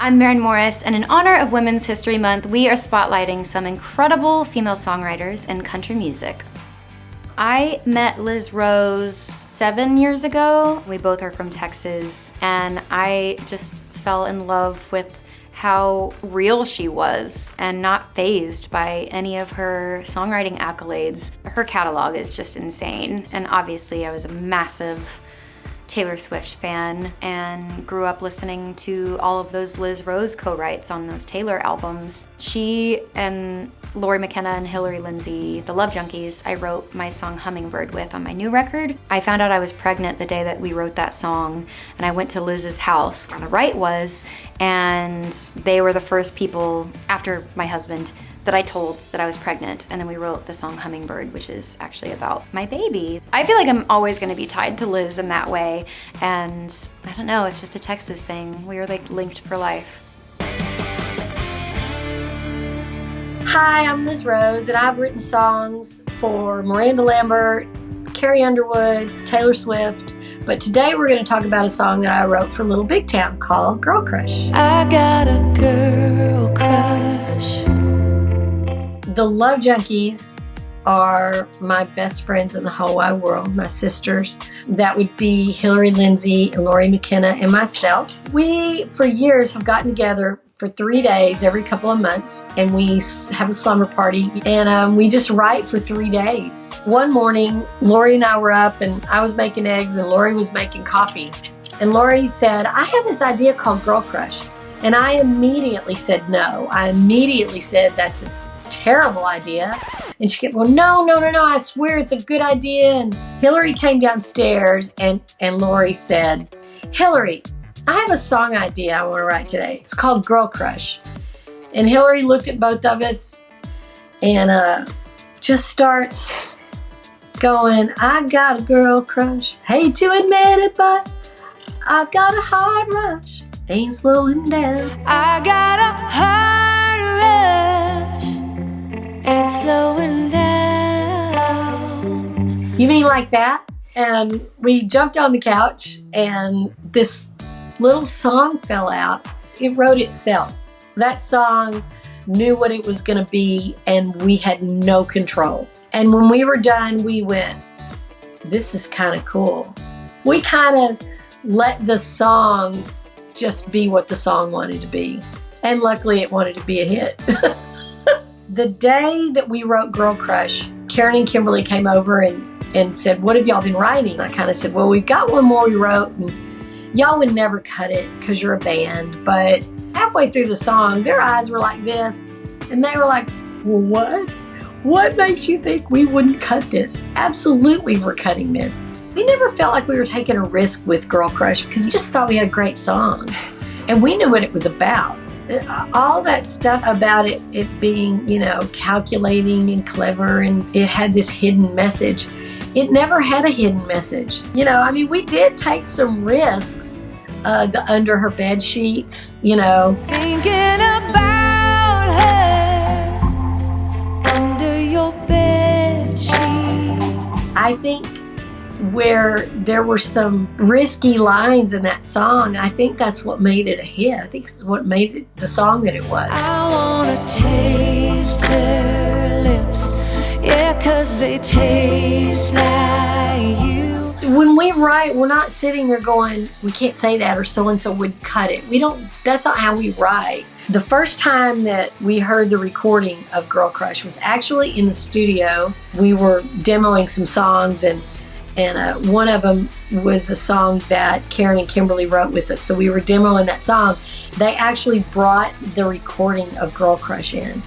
I'm Maren Morris, and in honor of Women's History Month, we are spotlighting some incredible female songwriters in country music. I met Liz Rose 7 years ago. We both are from Texas, and I just fell in love with how real she was and not fazed by any of her songwriting accolades. Her catalog is just insane, and obviously I was a massive Taylor Swift fan and grew up listening to all of those Liz Rose co-writes on those Taylor albums. She and Lori McKenna and Hillary Lindsey, the Love Junkies, I wrote my song Hummingbird with on my new record. I found out I was pregnant the day that we wrote that song, and I went to Liz's house where the write was, and they were the first people after my husband that I told that I was pregnant, and then we wrote the song Hummingbird, which is actually about my baby. I feel like I'm always gonna be tied to Liz in that way, and I don't know, it's just a Texas thing. We are like linked for life. Hi, I'm Liz Rose, and I've written songs for Miranda Lambert, Carrie Underwood, Taylor Swift, but today we're gonna talk about a song that I wrote for Little Big Town called Girl Crush. I got a girl crush. The Love Junkies are my best friends in the whole wide world, my sisters. That would be Hillary Lindsey and Lori McKenna and myself. We, for years, have gotten together for 3 days every couple of months, and we have a slumber party, and we just write for 3 days. One morning, Lori and I were up, and I was making eggs, and Lori was making coffee. And Lori said, I have this idea called Girl Crush. And I immediately said no. I immediately said, that's a terrible idea. And she kept, well, no, I swear it's a good idea. And Hillary came downstairs, and Lori said, Hillary, I have a song idea I want to write today. It's called Girl Crush. And Hillary looked at both of us and just starts going, I've got a girl crush. Hate to admit it, but I've got a hard rush. Ain't slowing down. I got a hard rush. Ain't slowing down. You mean like that? And we jumped on the couch, and this little song fell out. It wrote itself. That song knew what it was going to be, and we had no control. And when we were done, we went, this is kind of cool. We kind of let the song just be what the song wanted to be. And luckily, it wanted to be a hit. The day that we wrote Girl Crush, Karen and Kimberly came over and said, what have y'all been writing? And I kind of said, well, we've got one more we wrote, and y'all would never cut it because you're a band. But halfway through the song, their eyes were like this, and they were like, well, what? What makes you think we wouldn't cut this? Absolutely, we're cutting this. We never felt like we were taking a risk with Girl Crush because we just thought we had a great song. And we knew what it was about. All that stuff about it being, calculating and clever, and it had this hidden message. It never had a hidden message. We did take some risks, under her bed sheets, Thinking about her under your bed sheets. I think where there were some risky lines in that song, I think that's what made it a hit. I think it's what made it the song that it was. I wanna taste her lips, yeah, 'cause they taste like you. When we write, we're not sitting there going, we can't say that, or so-and-so would cut it. That's not how we write. The first time that we heard the recording of Girl Crush was actually in the studio. We were demoing some songs, and one of them was a song that Karen and Kimberly wrote with us. So we were demoing that song. They actually brought the recording of Girl Crush in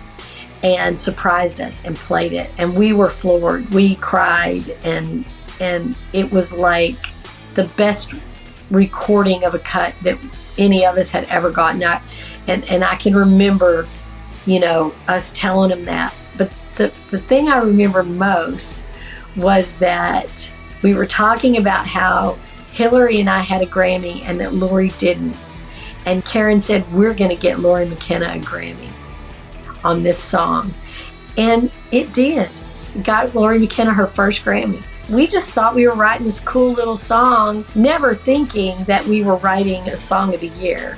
and surprised us and played it. And we were floored. We cried, and it was like the best recording of a cut that any of us had ever gotten. And I can remember, us telling them that. But the thing I remember most was that we were talking about how Hillary and I had a Grammy and that Lori didn't. And Karen said, we're going to get Lori McKenna a Grammy on this song. And it did. Got Lori McKenna her first Grammy. We just thought we were writing this cool little song, never thinking that we were writing a song of the year.